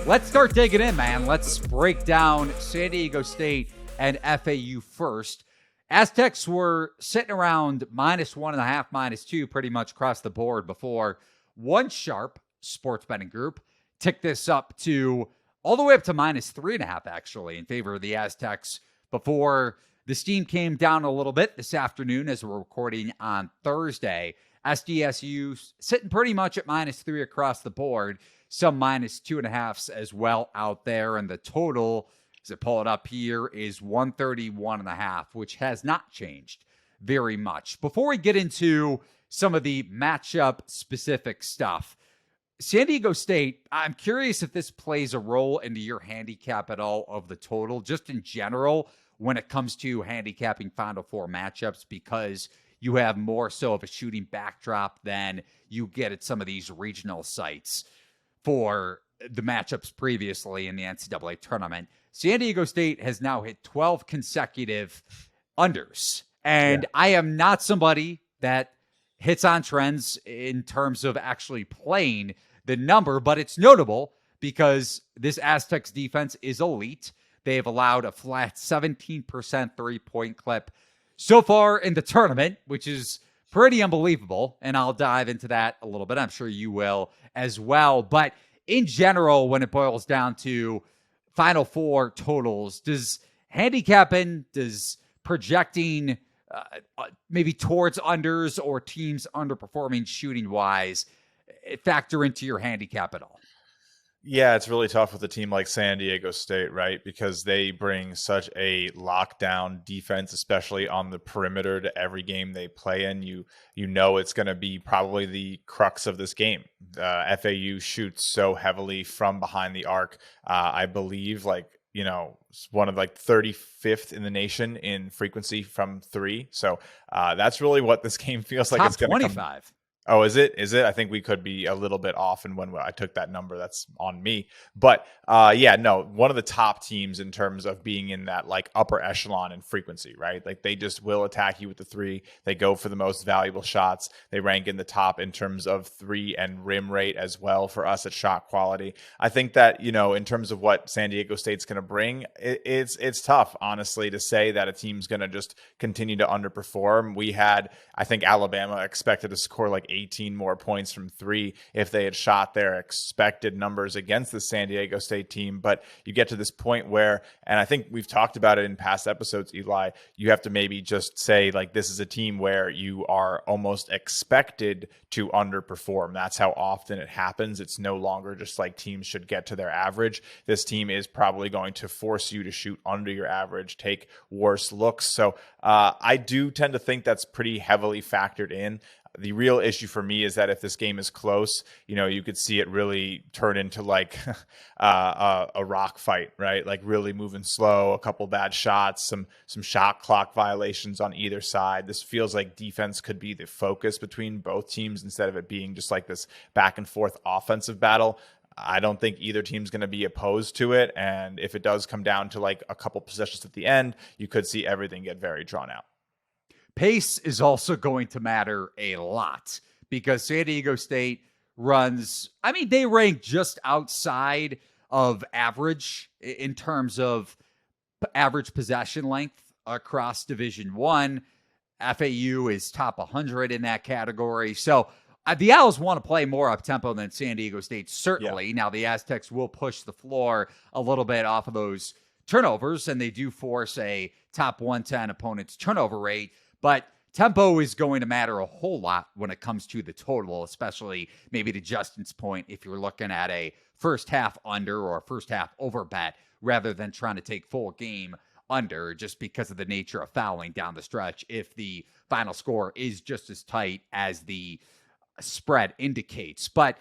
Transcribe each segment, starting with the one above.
Let's start digging in, man. Let's break down San Diego State and FAU first. Aztecs were sitting around -1.5, -2 pretty much across the board before One Sharp sports betting group ticked this up to all the way up to -3.5, actually, in favor of the Aztecs before the steam came down a little bit this afternoon as we're recording on Thursday. SDSU sitting pretty much at -3 across the board, some -2.5s as well out there. And the total, as I pull it up here, is 131.5, which has not changed very much. Before we get into some of the matchup specific stuff, San Diego State, I'm curious if this plays a role into your handicap at all of the total, just in general, when it comes to handicapping Final Four matchups, because you have more so of a shooting backdrop than you get at some of these regional sites for the matchups previously in the NCAA tournament. San Diego State has now hit 12 consecutive unders. And I am not somebody that hits on trends in terms of actually playing the number, but it's notable because this Aztecs defense is elite. They have allowed a flat 17% three-point clip so far in the tournament, which is pretty unbelievable. And I'll dive into that a little bit. I'm sure you will as well. But in general, when it boils down to Final Four totals, does handicapping, does projecting maybe towards unders or teams underperforming shooting-wise factor into your handicap at all? Yeah, it's really tough with a team like San Diego State, right? Because they bring such a lockdown defense, especially on the perimeter, to every game they play in. You know it's going to be probably the crux of this game. FAU shoots so heavily from behind the arc. I believe one of 35th in the nation in frequency from three. So that's really what this game feels like. Top It's going to 25. Oh, is it? I think we could be a little bit off. And when I took that number, that's on me. But one of the top teams in terms of being in that upper echelon in frequency, right? Like they just will attack you with the three. They go for the most valuable shots. They rank in the top in terms of three and rim rate as well for us at shot quality. I think that, in terms of what San Diego State's going to bring, it's tough, honestly, to say that a team's going to just continue to underperform. I think Alabama expected to score 18 more points from three if they had shot their expected numbers against the San Diego State team. But you get to this point where, and I think we've talked about it in past episodes, Eli, you have to maybe just say this is a team where you are almost expected to underperform. That's how often it happens. It's no longer just teams should get to their average. This team is probably going to force you to shoot under your average, take worse looks. So I do tend to think that's pretty heavily factored in. The real issue for me is that if this game is close, you could see it really turn into a rock fight, right? Really moving slow, a couple bad shots, some shot clock violations on either side. This feels like defense could be the focus between both teams instead of it being just this back and forth offensive battle. I don't think either team's going to be opposed to it. And if it does come down to a couple possessions at the end, you could see everything get very drawn out. Pace is also going to matter a lot because San Diego State they rank just outside of average in terms of average possession length across Division I. FAU is top 100 in that category. So the Owls want to play more up-tempo than San Diego State, certainly. Yeah. Now, the Aztecs will push the floor a little bit off of those turnovers, and they do force a top 110 opponent's turnover rate. But tempo is going to matter a whole lot when it comes to the total, especially maybe to Justin's point, if you're looking at a first half under or a first half over bet rather than trying to take full game under just because of the nature of fouling down the stretch if the final score is just as tight as the spread indicates. But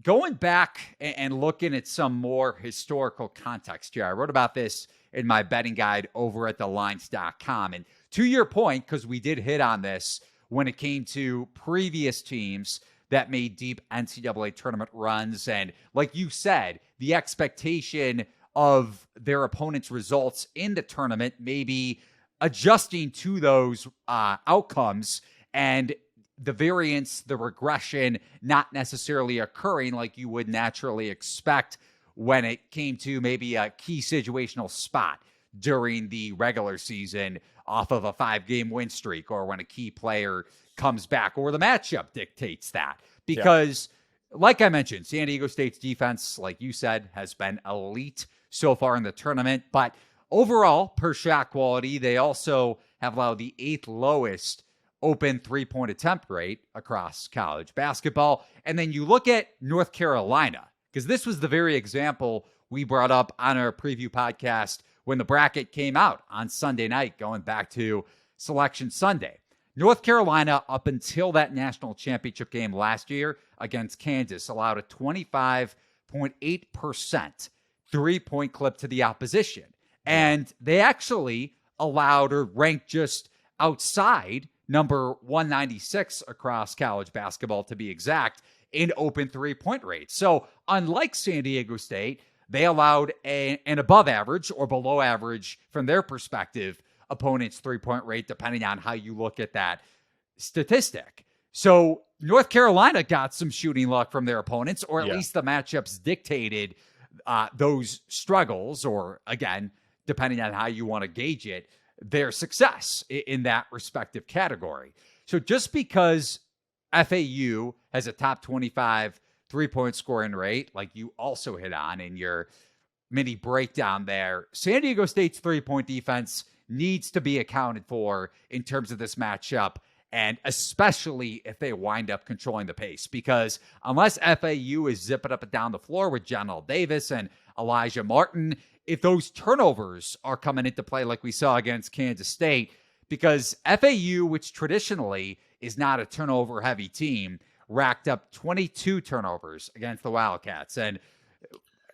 going back and looking at some more historical context here, I wrote about this in my betting guide over at thelines.com. And to your point, because we did hit on this when it came to previous teams that made deep NCAA tournament runs. And like you said, the expectation of their opponent's results in the tournament, maybe adjusting to those outcomes and the variance, the regression, not necessarily occurring like you would naturally expect when it came to maybe a key situational spot during the regular season off of a 5-game win streak, or when a key player comes back, or the matchup dictates that. Because like I mentioned, San Diego State's defense, like you said, has been elite so far in the tournament. But overall, per shot quality, they also have allowed the 8th lowest open three-point attempt rate across college basketball. And then you look at North Carolina, because this was the very example we brought up on our preview podcast when the bracket came out on Sunday night, going back to Selection Sunday. North Carolina, up until that national championship game last year against Kansas, allowed a 25.8% three-point clip to the opposition. And they actually allowed, or ranked just outside number 196 across college basketball, to be exact, in open three-point rate. So unlike San Diego State, they allowed an above average or below average, from their perspective, opponent's three-point rate, depending on how you look at that statistic. So North Carolina got some shooting luck from their opponents, or at least the matchups dictated those struggles, or again, depending on how you want to gauge it, their success in that respective category. So just because FAU has a top 25 three-point scoring rate, like you also hit on in your mini breakdown there, San Diego State's three-point defense needs to be accounted for in terms of this matchup, and especially if they wind up controlling the pace. Because unless FAU is zipping up and down the floor with Jonell Davis and Elijah Martin, if those turnovers are coming into play like we saw against Kansas State, because FAU, which traditionally is not a turnover-heavy team, racked up 22 turnovers against the Wildcats. And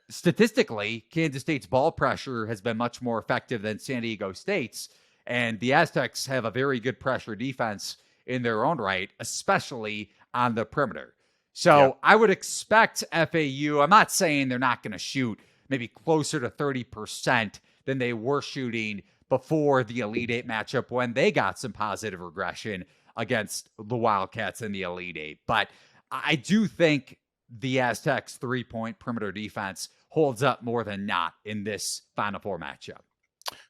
statistically, Kansas State's ball pressure has been much more effective than San Diego State's, and the Aztecs have a very good pressure defense in their own right, especially on the perimeter. So I would expect FAU, I'm not saying they're not going to shoot maybe closer to 30% than they were shooting before the Elite Eight matchup, when they got some positive regression against the Wildcats in the Elite Eight. But I do think the Aztecs' three-point perimeter defense holds up more than not in this Final Four matchup.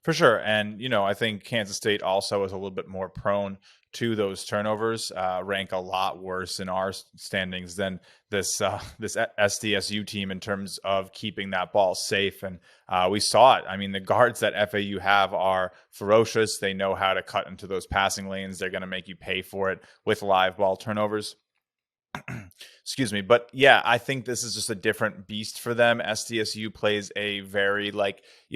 For sure. And, I think Kansas State also is a little bit more prone to those turnovers, rank a lot worse in our standings than this SDSU team in terms of keeping that ball safe. And we saw it. I mean, the guards that FAU have are ferocious. They know how to cut into those passing lanes. They're going to make you pay for it with live ball turnovers. Excuse me. But yeah, I think this is just a different beast for them. SDSU plays a very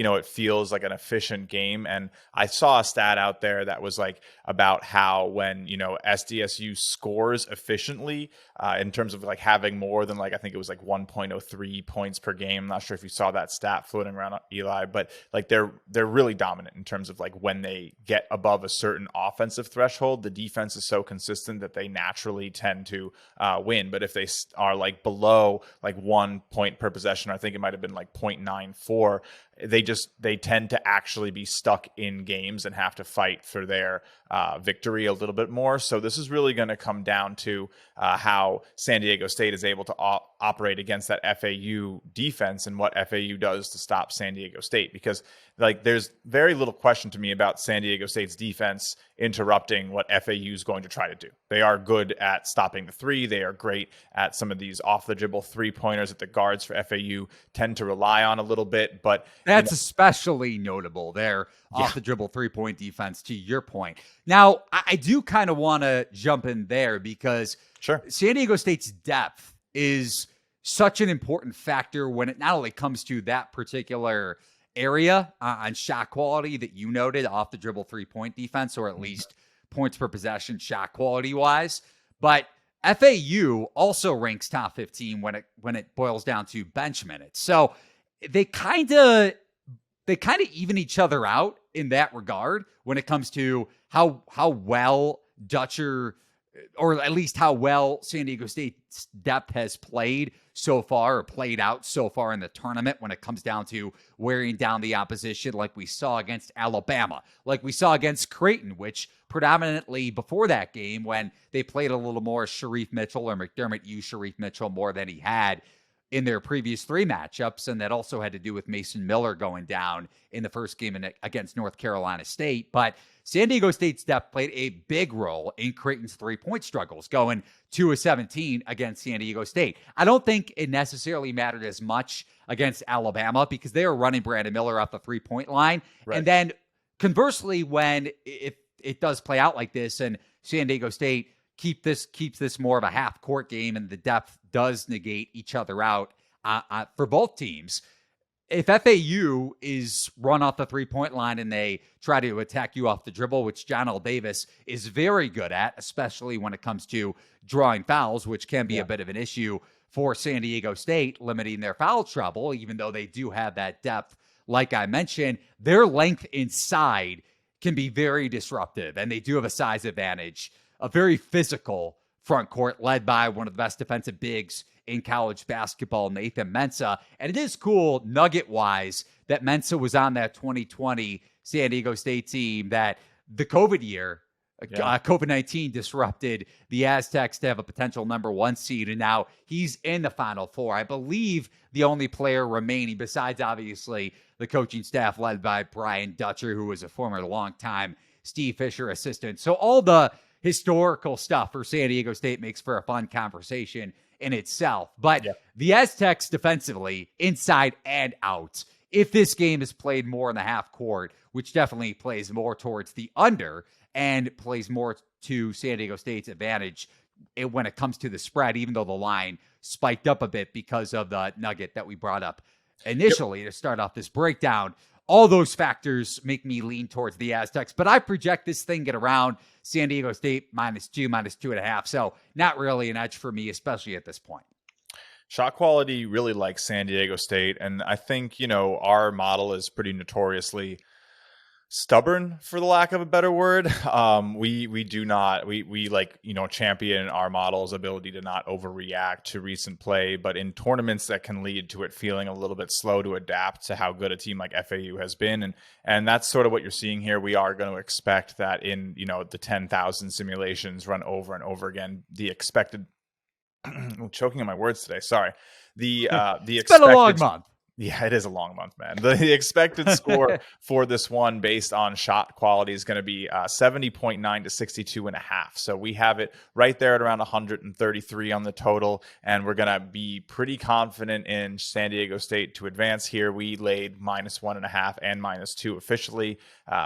it feels like an efficient game. And I saw a stat out there that was about how when, SDSU scores efficiently in terms of having more than I think it was 1.03 points per game. I'm not sure if you saw that stat floating around, Eli, but they're really dominant in terms of when they get above a certain offensive threshold. The defense is so consistent that they naturally tend to win. But if they are below 1 point per possession, I think it might have been 0.94, they tend to actually be stuck in games and have to fight for their victory a little bit more. So this is really going to come down to how San Diego State is able to operate against that FAU defense, and what FAU does to stop San Diego State. Because there's very little question to me about San Diego State's defense interrupting what FAU is going to try to do. They are good at stopping the three. They are great at some of these off the dribble 3-pointers that the guards for FAU tend to rely on a little bit. But that's especially notable there, off the dribble 3-point defense, to your point. Now, I do kind of want to jump in there, because San Diego State's depth is such an important factor when it not only comes to that particular area on shot quality that you noted, off the dribble 3-point defense, or at least points per possession shot quality wise, but FAU also ranks top 15 when it boils down to bench minutes. So they kind of even each other out in that regard when it comes to how well Dutcher, or at least how well San Diego State's depth has played so far, or played out so far in the tournament, when it comes down to wearing down the opposition, like we saw against Alabama, like we saw against Creighton, which predominantly before that game, when they played a little more Sharif Mitchell, or McDermott used Sharif Mitchell more than he had in their previous 3 matchups, and that also had to do with Mason Miller going down in the first game against North Carolina State. But San Diego State's depth played a big role in Creighton's 3-point struggles, going 2 of 17 against San Diego State. I don't think it necessarily mattered as much against Alabama because they were running Brandon Miller off the 3-point line. Right. And then conversely, when if it does play out like this and San Diego State keeps this more of a half-court game and the depth does negate each other out for both teams, if FAU is run off the 3-point line and they try to attack you off the dribble, which John L. Davis is very good at, especially when it comes to drawing fouls, which can be a bit of an issue for San Diego State, limiting their foul trouble, even though they do have that depth. Like I mentioned, their length inside can be very disruptive, and they do have a size advantage, a very physical front court led by one of the best defensive bigs in college basketball, Nathan Mensah. And it is cool, nugget-wise, that Mensah was on that 2020 San Diego State team that the COVID year, COVID-19 disrupted the Aztecs to have a potential number 1 seed, and now he's in the Final Four. I believe the only player remaining, besides obviously the coaching staff led by Brian Dutcher, who was a former longtime Steve Fisher assistant. So all the historical stuff for San Diego State makes for a fun conversation in itself. But the Aztecs defensively, inside and out, if this game is played more in the half court, which definitely plays more towards the under and plays more to San Diego State's advantage when it comes to the spread, even though the line spiked up a bit because of the nugget that we brought up initially to start off this breakdown. All those factors make me lean towards the Aztecs, but I project this thing get around San Diego State -2, -2.5. So not really an edge for me, especially at this point. Shot quality really likes San Diego State. And I think, our model is pretty notoriously stubborn, for the lack of a better word. We do not, champion our model's ability to not overreact to recent play, but in tournaments that can lead to it feeling a little bit slow to adapt to how good a team like FAU has been. And that's sort of what you're seeing here. We are going to expect that in, the 10,000 simulations run over and over again, the expected, I'm choking on my words today. Sorry. The It's been a long month. Yeah, it is a long month, man. The expected score for this one based on shot quality is going to be 70.9 to 62.5. So we have it right there at around 133 on the total, and we're going to be pretty confident in San Diego State to advance here. We laid -1.5 and -2 officially.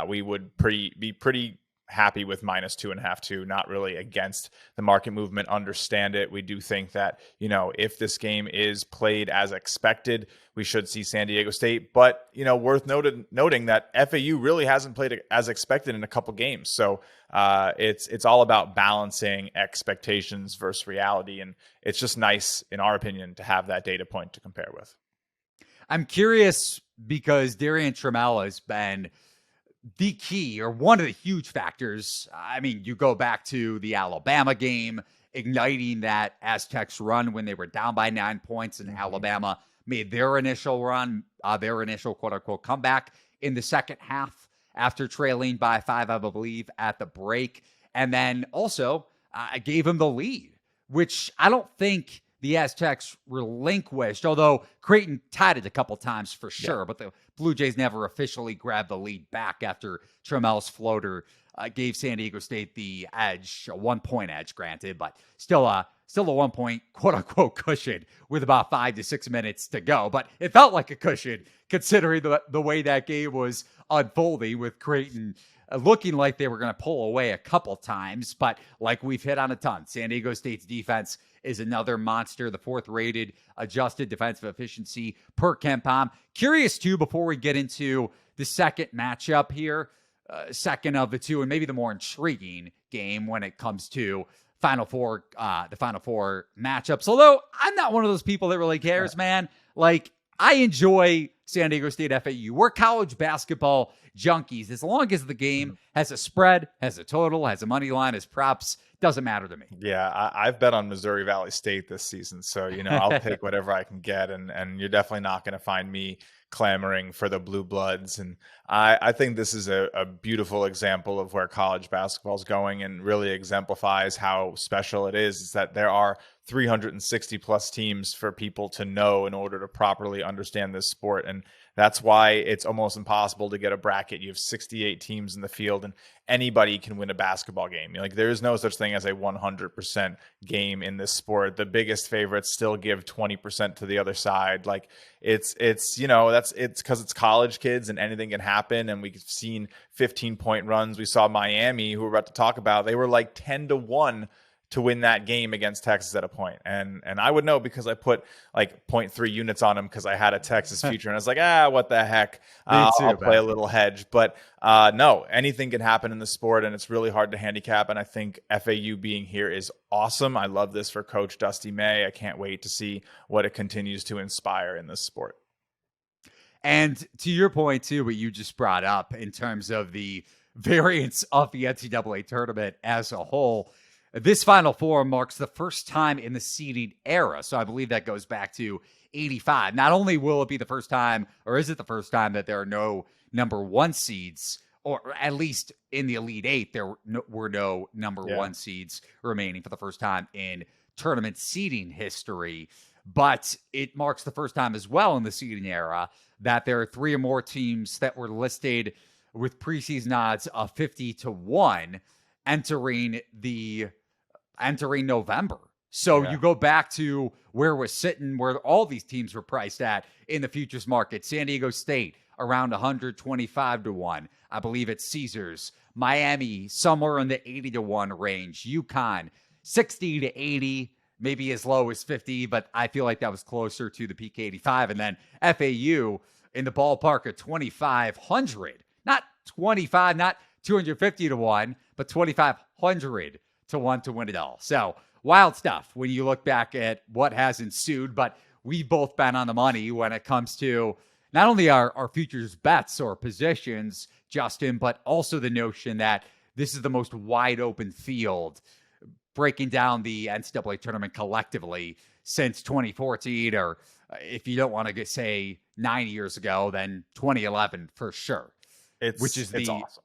We would be pretty happy with -2.5 too, not really against the market movement, understand it. We do think that, if this game is played as expected, we should see San Diego State, but, worth noting that FAU really hasn't played as expected in a couple games. So it's all about balancing expectations versus reality. And it's just nice, in our opinion, to have that data point to compare with. I'm curious because Darian Trammell has been the key or one of the huge factors. I mean, you go back to the Alabama game, igniting that Aztecs run when they were down by 9 points and Alabama made their initial run, their initial quote unquote comeback in the second half after trailing by 5, I believe, at the break. And then also gave him the lead, which I don't think the Aztecs relinquished, although Creighton tied it a couple times for sure, but the Blue Jays never officially grabbed the lead back after Trammell's floater gave San Diego State the edge, a 1-point edge granted, but still a 1-point quote unquote cushion with about 5 to 6 minutes to go. But it felt like a cushion considering the way that game was unfolding, with Creighton looking like they were going to pull away a couple times. But like we've hit on a ton, San Diego State's defense is another monster, the 4th rated adjusted defensive efficiency per KenPom. Curious too, before we get into the second matchup here, second of the two, and maybe the more intriguing game when it comes to Final Four, the Final Four matchups. Although I'm not one of those people that really cares, man. Like, I enjoy San Diego State FAU. We're college basketball junkies. As long as the game has a spread, has a total, has a money line, has props. Doesn't matter to me. Yeah, I've bet on Missouri Valley State this season, so I'll take whatever I can get, and you're definitely not going to find me clamoring for the blue bloods. And I think this is a beautiful example of where college basketball is going, and really exemplifies how special it is that there are 360 plus teams for people to know in order to properly understand this sport. And that's why it's almost impossible to get a bracket. You have 68 teams in the field, and anybody can win a basketball game. Like, there is no such thing as a 100% game in this sport. The biggest favorites still give 20% to the other side. Like, it's because it's college kids and anything can happen. And we've seen 15-point runs. We saw Miami, who we're about to talk about. They were like 10-1 to win that game against Texas at a point. And I would know because I put like 0.3 units on them because I had a Texas future, and I was like, what the heck? I'll play a little hedge. But no, anything can happen in the sport, and it's really hard to handicap. And I think FAU being here is awesome. I love this for Coach Dusty May. I can't wait to see what it continues to inspire in this sport. And to your point too, what you just brought up in terms of the variance of the NCAA tournament as a whole, this Final Four marks the first time in the seeding era. So I believe that goes back to 85. Not only will it be the first time, or is it the first time, that there are no number one seeds, or at least in the Elite Eight, there were no number one seeds remaining for the first time in tournament seeding history. But it marks the first time as well in the seeding era that there are 3 or more teams that were listed with preseason odds of 50-1 entering November. So you go back to where we're sitting, where all these teams were priced at in the futures market. San Diego State around 125-1. I believe it's Caesars. Miami somewhere in the 80-1 range. UConn 60-80, maybe as low as 50, but I feel like that was closer to the peak 85. And then FAU in the ballpark of 2,500, not 25, not 250-1, but 2,500 to 1 to win it all. So wild stuff when you look back at what has ensued, but we've both been on the money when it comes to not only our futures bets or positions, Justin, but also the notion that this is the most wide open field breaking down the NCAA tournament collectively since 2014, or if you don't want to say 9 years ago, then 2011 for sure. It's awesome.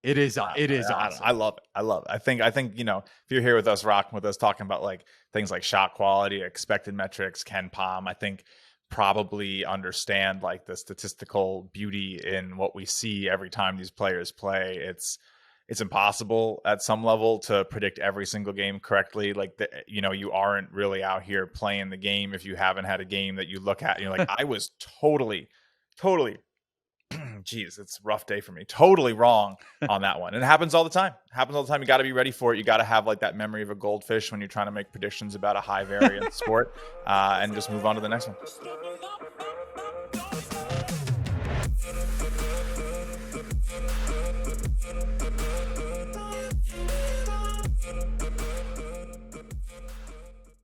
It is awesome. I love it. I think, if you're here with us, rocking with us, talking about like things like shot quality, expected metrics, Ken Pom, I think probably understand like the statistical beauty in what we see every time these players play. It's impossible at some level to predict every single game correctly. Like, you aren't really out here playing the game if you haven't had a game that you look at and you're like, I was totally geez, it's a rough day for me. Totally wrong on that one. And it happens all the time. You got to be ready for it. You got to have like that memory of a goldfish when you're trying to make predictions about a high variance sport, and just move on to the next one.